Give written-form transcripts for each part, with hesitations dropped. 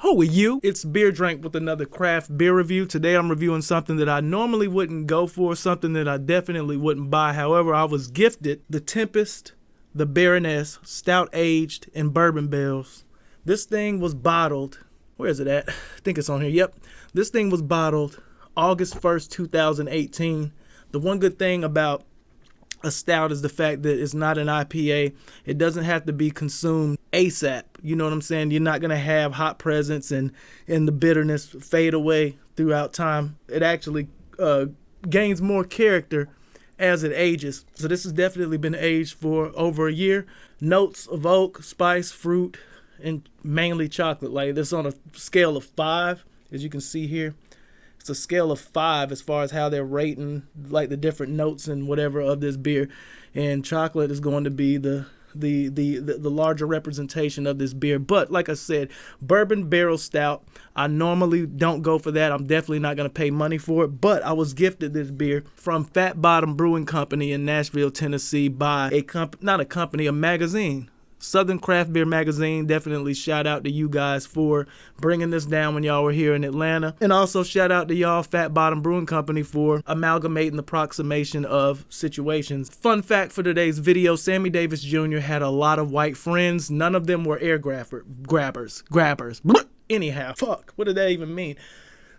Who are you? It's Beer Drink with another craft beer review. Today I'm reviewing something that I normally wouldn't go for, something that I definitely wouldn't buy. However, I was gifted the Tempest, the Baroness, Stout aged in bourbon barrels. This thing was bottled. Where is it at? I think it's on here. Yep. This thing was bottled August 1st, 2018. The one good thing about a stout is the fact that it's not an IPA. It doesn't have to be consumed ASAP. You know what I'm saying? You're not going to have hot presence and the bitterness fade away throughout time. It actually gains more character as it ages. So this has definitely been aged for over a year. Notes of oak, spice, fruit, and mainly chocolate. Like this on a scale of 5, as you can see here. It's a scale of 5 as far as how they're rating like the different notes and whatever of this beer, and chocolate is going to be the larger representation of this beer. But like I said, bourbon barrel stout, I normally don't go for that. I'm definitely not going to pay money for it, but I was gifted this beer from Fat Bottom Brewing Company in Nashville, Tennessee by a magazine. Southern Craft Beer Magazine. Definitely shout out to you guys for bringing this down when y'all were here in Atlanta. And also shout out to y'all, Fat Bottom Brewing Company, for amalgamating the approximation of situations. Fun fact for today's video, Sammy Davis Jr. had a lot of white friends. None of them were air grabbers. Anyhow, fuck, what did that even mean?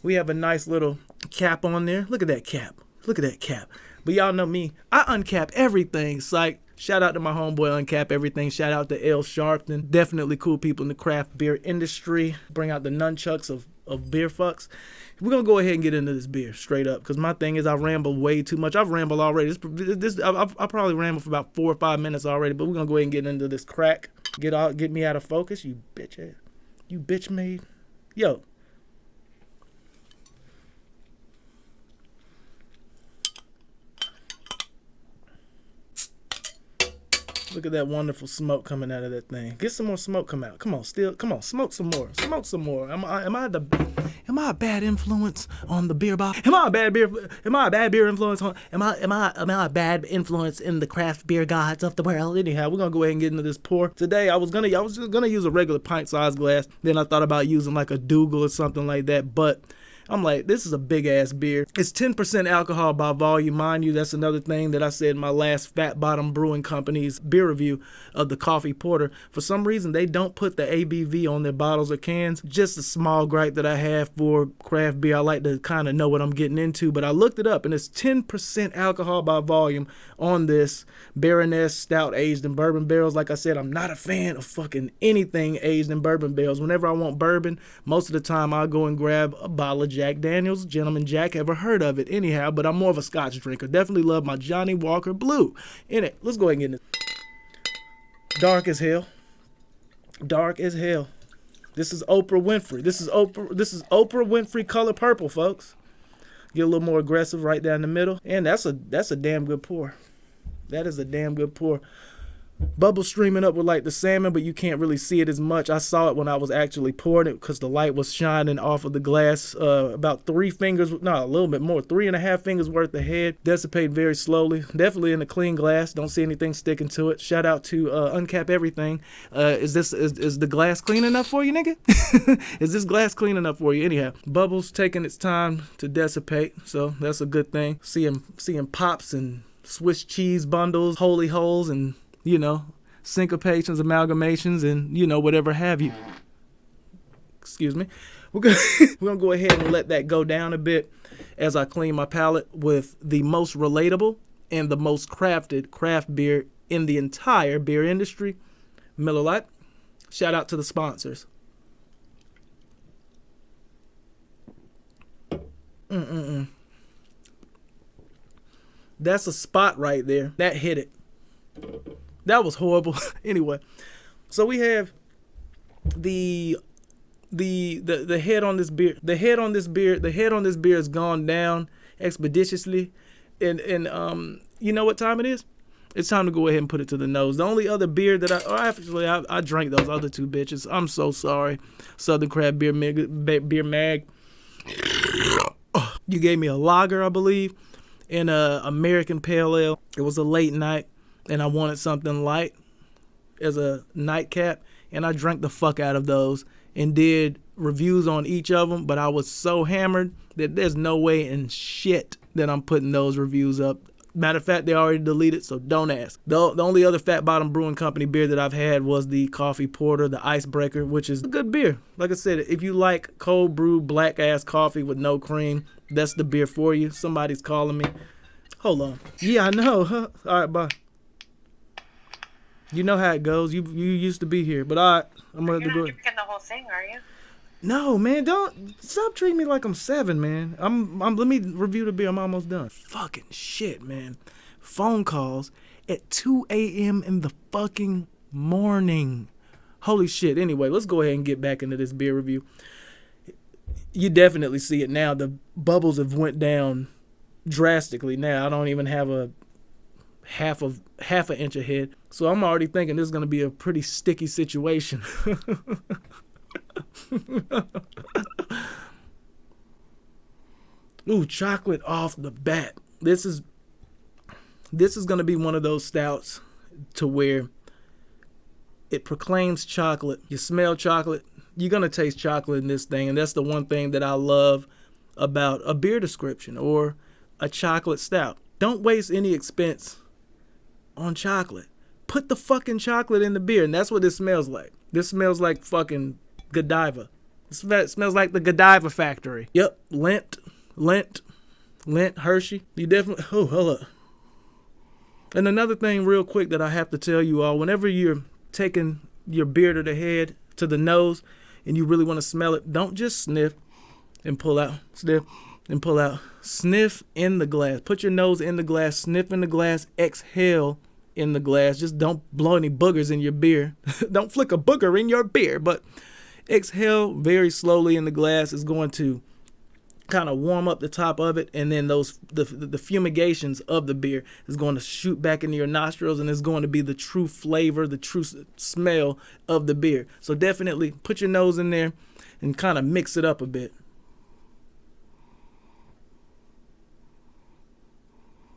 We have a nice little cap on there. Look at that cap. Look at that cap. But y'all know me, I uncap everything. Psych. Shout out to my homeboy Uncap Everything. Shout out to L Sharpton. Definitely cool people in the craft beer industry. Bring out the nunchucks of beer fucks. We're going to go ahead and get into this beer straight up, because my thing is I ramble way too much. I've rambled already. I probably rambled for about 4 or 5 minutes already, but we're going to go ahead and get into this crack. Get me out of focus, you bitch ass. You bitch made. Yo. Look at that wonderful smoke coming out of that thing. Get some more smoke come out. Come on, smoke some more. Smoke some more. Am I a bad influence on the beer bottle? Am I a bad beer influence on am I a bad influence in the craft beer gods of the world? Anyhow, we're gonna go ahead and get into this pour. Today I was just gonna use a regular pint-sized glass. Then I thought about using like a Dougal or something like that, but I'm like, this is a big-ass beer. It's 10% alcohol by volume. Mind you, that's another thing that I said in my last Fat Bottom Brewing Company's beer review of the coffee porter. For some reason, they don't put the ABV on their bottles or cans. Just a small gripe that I have for craft beer. I like to kind of know what I'm getting into, but I looked it up, and it's 10% alcohol by volume on this Baroness Stout aged in bourbon barrels. Like I said, I'm not a fan of fucking anything aged in bourbon barrels. Whenever I want bourbon, most of the time I'll go and grab a bottle of Jack Daniels, Gentleman Jack. Ever heard of it? Anyhow, but I'm more of a Scotch drinker. Definitely love my Johnny Walker Blue. In it, let's go ahead and get it. Dark as hell. Dark as hell. This is Oprah Winfrey. This is Oprah Winfrey color purple, folks. Get a little more aggressive right down the middle, and that's a damn good pour. That is a damn good pour. Bubbles streaming up with like the salmon, but you can't really see it as much. I saw it when I was actually pouring it because the light was shining off of the glass. About 3 fingers, no, a little bit more, 3.5 fingers worth ahead. Dissipate very slowly. Definitely in a clean glass. Don't see anything sticking to it. Shout out to Uncap Everything. Is the glass clean enough for you, nigga? Is this glass clean enough for you? Anyhow, bubbles taking its time to dissipate, so that's a good thing. Seeing pops and Swiss cheese bundles, holy holes, and syncopations, amalgamations, and, whatever have you. Excuse me. We're gonna go ahead and let that go down a bit as I clean my palate with the most relatable and the most crafted craft beer in the entire beer industry, Miller Lite. Shout out to the sponsors. That's a spot right there. That hit it. That was horrible. Anyway, so we have the head on this beer. The head on this beer has gone down expeditiously, and you know what time it is? It's time to go ahead and put it to the nose. The only other beer that I drank those other 2 bitches. I'm so sorry, Southern Craft Beer Mag. You gave me a lager, I believe, and a American Pale Ale. It was a late night, and I wanted something light as a nightcap, and I drank the fuck out of those. and did reviews on each of them, but I was so hammered that there's no way in shit that I'm putting those reviews up. Matter of fact, they already deleted, so don't ask. The only other Fat Bottom Brewing Company beer that I've had was the Coffee Porter, the Icebreaker, which is a good beer. Like I said, if you like cold brew, black-ass coffee with no cream, that's the beer for you. Somebody's calling me. Hold on. Yeah, I know. Huh? All right, bye. You know how it goes. You used to be here, but all right. I'm going to have to go. You're not drinking the whole thing, are you? No, man, don't stop treating me like I'm 7, man. Let me review the beer. I'm almost done. Fucking shit, man. Phone calls at 2 a.m. in the fucking morning. Holy shit. Anyway, let's go ahead and get back into this beer review. You definitely see it now. The bubbles have went down drastically now. I don't even have a half an inch ahead. So I'm already thinking this is going to be a pretty sticky situation. Ooh, chocolate off the bat. This is going to be one of those stouts to where it proclaims chocolate. You smell chocolate, you're going to taste chocolate in this thing, and that's the one thing that I love about a beer description or a chocolate stout. Don't waste any expense on chocolate. Put the fucking chocolate in the beer, and that's what this smells like. This smells like fucking Godiva. It smells like the Godiva factory. Yep, Lint, Hershey. You definitely, oh, hold up. And another thing real quick that I have to tell you all, whenever you're taking your beer to the head, to the nose, and you really want to smell it, don't just sniff and pull out. Sniff and pull out. Sniff in the glass. Put your nose in the glass, sniff in the glass, exhale in the glass. Just don't blow any boogers in your beer. Don't flick a booger in your beer, but exhale very slowly in the glass is going to kind of warm up the top of it, and then the fumigations of the beer is going to shoot back into your nostrils, and it's going to be the true flavor, the true smell of the beer. So definitely put your nose in there and kind of mix it up a bit.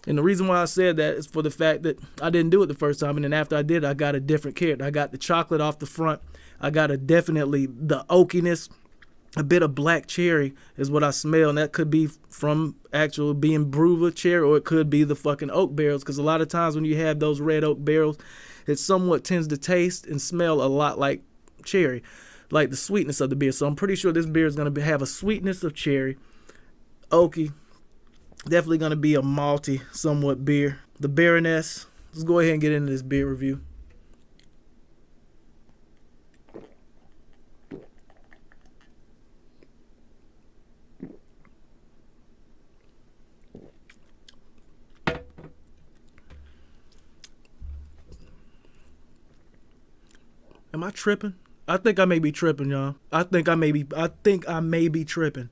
And the reason why I said that is for the fact that I didn't do it the first time, and then after I did, I got a different character. I got the chocolate off the front. I got definitely the oakiness. A bit of black cherry is what I smell, and that could be from actually being brewed with cherry, or it could be the fucking oak barrels, because a lot of times when you have those red oak barrels, it somewhat tends to taste and smell a lot like cherry, like the sweetness of the beer. So I'm pretty sure this beer is going to have a sweetness of cherry, oaky, definitely going to be a malty somewhat beer. The Baroness. Let's go ahead and get into this beer review. Am I tripping? I think I may be tripping, y'all. I think I may be tripping.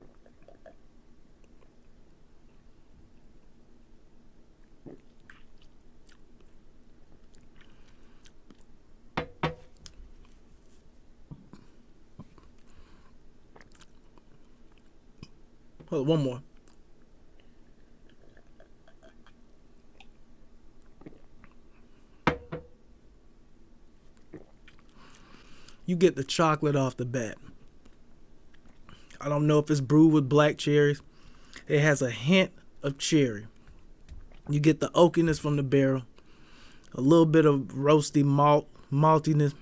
Hold on, one more. You get the chocolate off the bat. I don't know if it's brewed with black cherries. It has a hint of cherry. You get the oakiness from the barrel. A little bit of roasty maltiness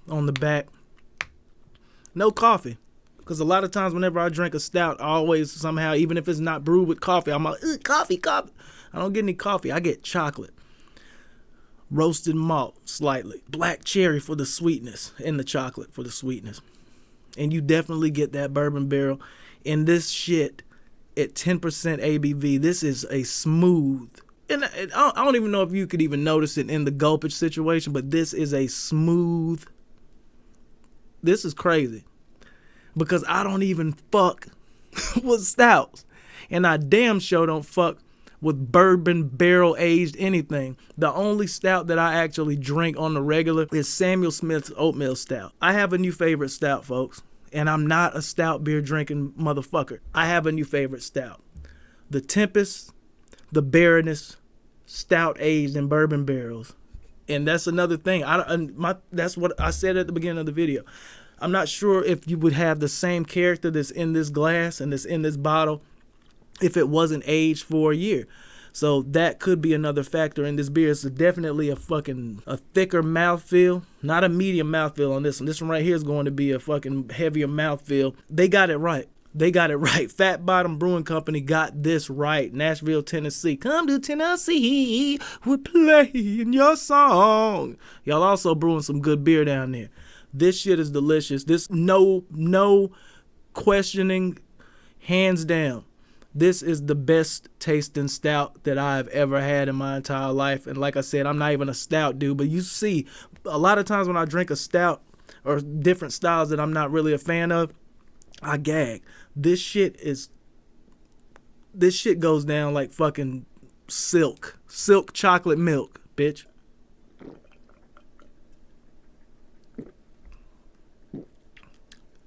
on the back. No coffee. Because a lot of times whenever I drink a stout, I always somehow, even if it's not brewed with coffee, I'm like, coffee. I don't get any coffee. I get chocolate. Roasted malt slightly. Black cherry for the sweetness, and the chocolate for the sweetness. And you definitely get that bourbon barrel. And this shit at 10% ABV, this is a smooth, and I don't even know if you could even notice it in the gulpage situation, but this is a smooth, this is crazy. Because I don't even fuck with stouts. And I damn sure don't fuck with bourbon barrel aged anything. The only stout that I actually drink on the regular is Samuel Smith's Oatmeal Stout. I have a new favorite stout, folks. And I'm not a stout beer drinking motherfucker. I have a new favorite stout. The Tempest, the Baroness, stout aged in bourbon barrels. And that's another thing. That's what I said at the beginning of the video. I'm not sure if you would have the same character that's in this glass and that's in this bottle if it wasn't aged for a year. So that could be another factor in this beer. It's definitely a thicker mouthfeel, not a medium mouthfeel on this one. This one right here is going to be a fucking heavier mouthfeel. They got it right. They got it right. Fat Bottom Brewing Company got this right. Nashville, Tennessee. Come to Tennessee, we're playing your song. Y'all also brewing some good beer down there. This shit is delicious. This no questioning, hands down. This is the best tasting stout that I've ever had in my entire life. And like I said, I'm not even a stout dude, but you see, a lot of times when I drink a stout or different styles that I'm not really a fan of, I gag. This shit goes down like fucking silk chocolate milk, bitch.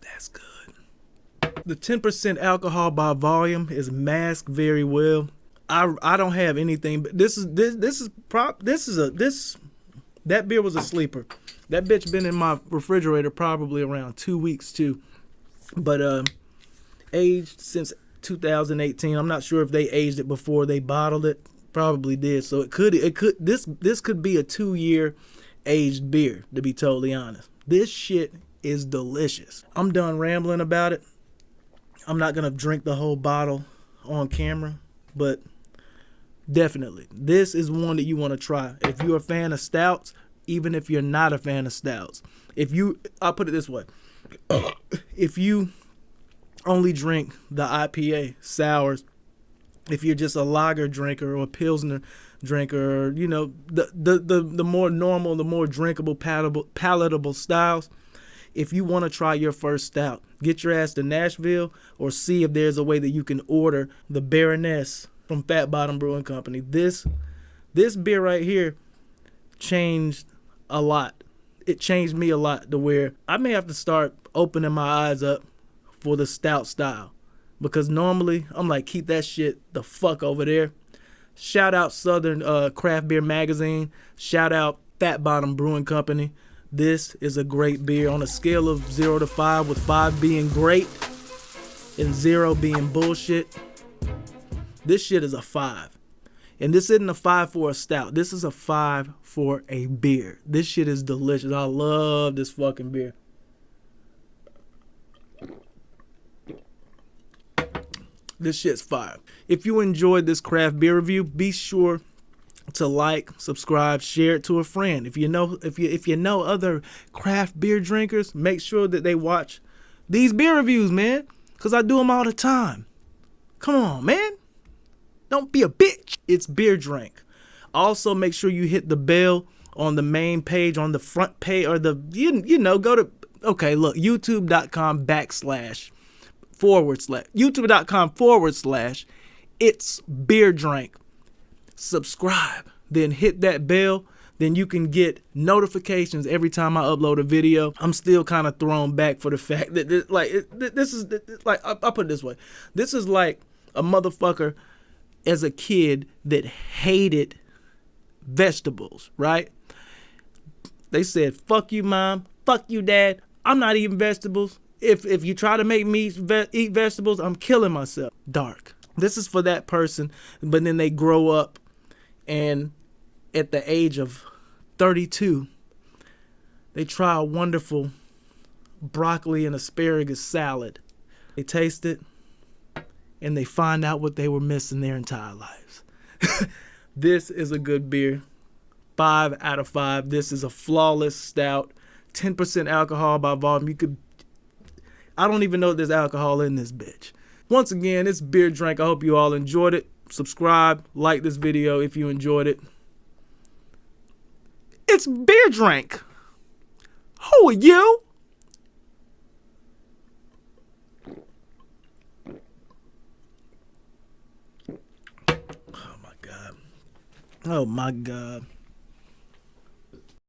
That's good. The 10% alcohol by volume is masked very well. I don't have anything, but that beer was a sleeper. That bitch been in my refrigerator probably around 2 weeks too. But aged since 2018. I'm not sure if they aged it before they bottled it. Probably did. So this could be a 2-year aged beer, to be totally honest. This shit is delicious. I'm done rambling about it. I'm not gonna drink the whole bottle on camera, but definitely this is one that you want to try if you're a fan of stouts, even if you're not a fan of stouts. I'll put it this way. If you only drink the IPA sours, if you're just a lager drinker or a pilsner drinker, or the more normal, the more drinkable, palatable styles, if you want to try your first stout, get your ass to Nashville or see if there's a way that you can order the Baroness from Fat Bottom Brewing Company. This beer right here changed a lot. It changed me a lot to where I may have to start opening my eyes up for the stout style, because normally I'm like, keep that shit the fuck over there. Shout out Southern Craft Beer Magazine. Shout out Fat Bottom Brewing Company. This is a great beer on a scale of 0 to 5, with 5 being great and 0 being bullshit. This shit is a 5. And this isn't a 5 for a stout. This is a 5 for a beer. This shit is delicious. I love this fucking beer. This shit's fire. If you enjoyed this craft beer review, be sure to like, subscribe, share it to a friend. If you know other craft beer drinkers, make sure that they watch these beer reviews, man, because I do them all the time. Come on, man. Don't be a bitch. It's Beer Drink. Also, make sure you hit the bell on the main page, on the front page, or go to, youtube.com/it's Beer Drink. Subscribe, then hit that bell, then you can get notifications every time I upload a video. I'm still kind of thrown back for the fact that I'll put it this way. This is like a motherfucker as a kid that hated vegetables, right? They said, fuck you, mom, fuck you, dad, I'm not eating vegetables. If you try to make me eat vegetables, I'm killing myself. Dark. This is for that person, but then they grow up, and at the age of 32, they try a wonderful broccoli and asparagus salad. They taste it, and they find out what they were missing their entire lives. This is a good beer. 5 out of 5. This is a flawless stout. 10% alcohol by volume. I don't even know if there's alcohol in this bitch. Once again, it's Beer Drink. I hope you all enjoyed it. Subscribe, like this video if you enjoyed it. It's Beer Drink. Who are you? Oh my God.